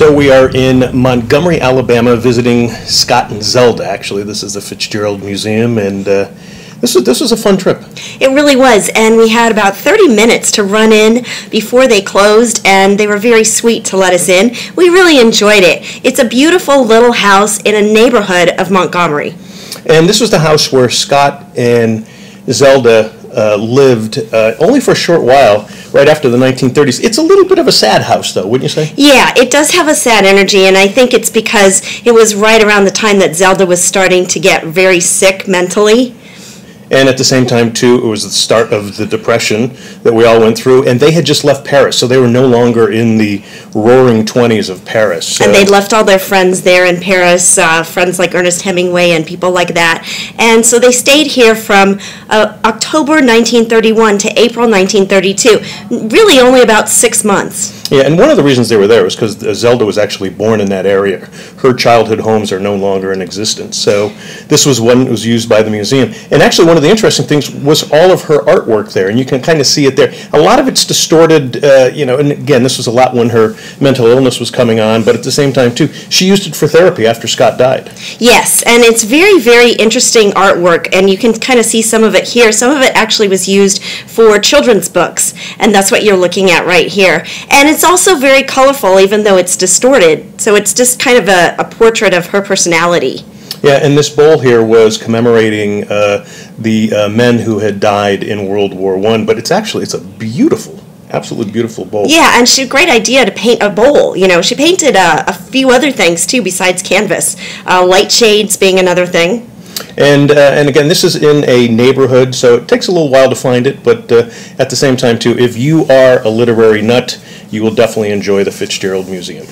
So we are in Montgomery, Alabama, visiting Scott and Zelda. Actually, this is the Fitzgerald Museum, and this was a fun trip. It really was, and we had about 30 minutes to run in before they closed, and they were very sweet to let us in. We really enjoyed it. It's a beautiful little house in a neighborhood of Montgomery. And this was the house where Scott and Zelda lived only for a short while, right after the 1930s. It's a little bit of a sad house, though, wouldn't you say? Yeah, it does have a sad energy, and I think it's because it was right around the time that Zelda was starting to get very sick mentally. And at the same time, too, it was the start of the Depression that we all went through, and they had just left Paris, so they were no longer in the roaring 20s of Paris. And they'd left all their friends there in Paris, friends like Ernest Hemingway and people like that. And so they stayed here from October 1931 to April 1932, really only about 6 months. Yeah, and one of the reasons they were there was because Zelda was actually born in that area. Her childhood homes are no longer in existence, so this was one that was used by the museum. And actually, one of the interesting things was all of her artwork there, and you can kind of see it there. A lot of it's distorted, and again, this was a lot when her mental illness was coming on, but at the same time, too, she used it for therapy after Scott died. Yes, and it's very, very interesting artwork, and you can kind of see some of it here. Some of it actually was used for children's books, and that's what you're looking at right here. And it's also very colorful, even though it's distorted, so it's just kind of a portrait of her personality. Yeah, and this bowl here was commemorating the men who had died in World War I, but it's a beautiful, absolutely beautiful bowl. Yeah, and she had a great idea to paint a bowl. You know, she painted a few other things, too, besides canvas. Light shades being another thing. And again, this is in a neighborhood, so it takes a little while to find it, but at the same time, too, if you are a literary nut, you will definitely enjoy the Fitzgerald Museum.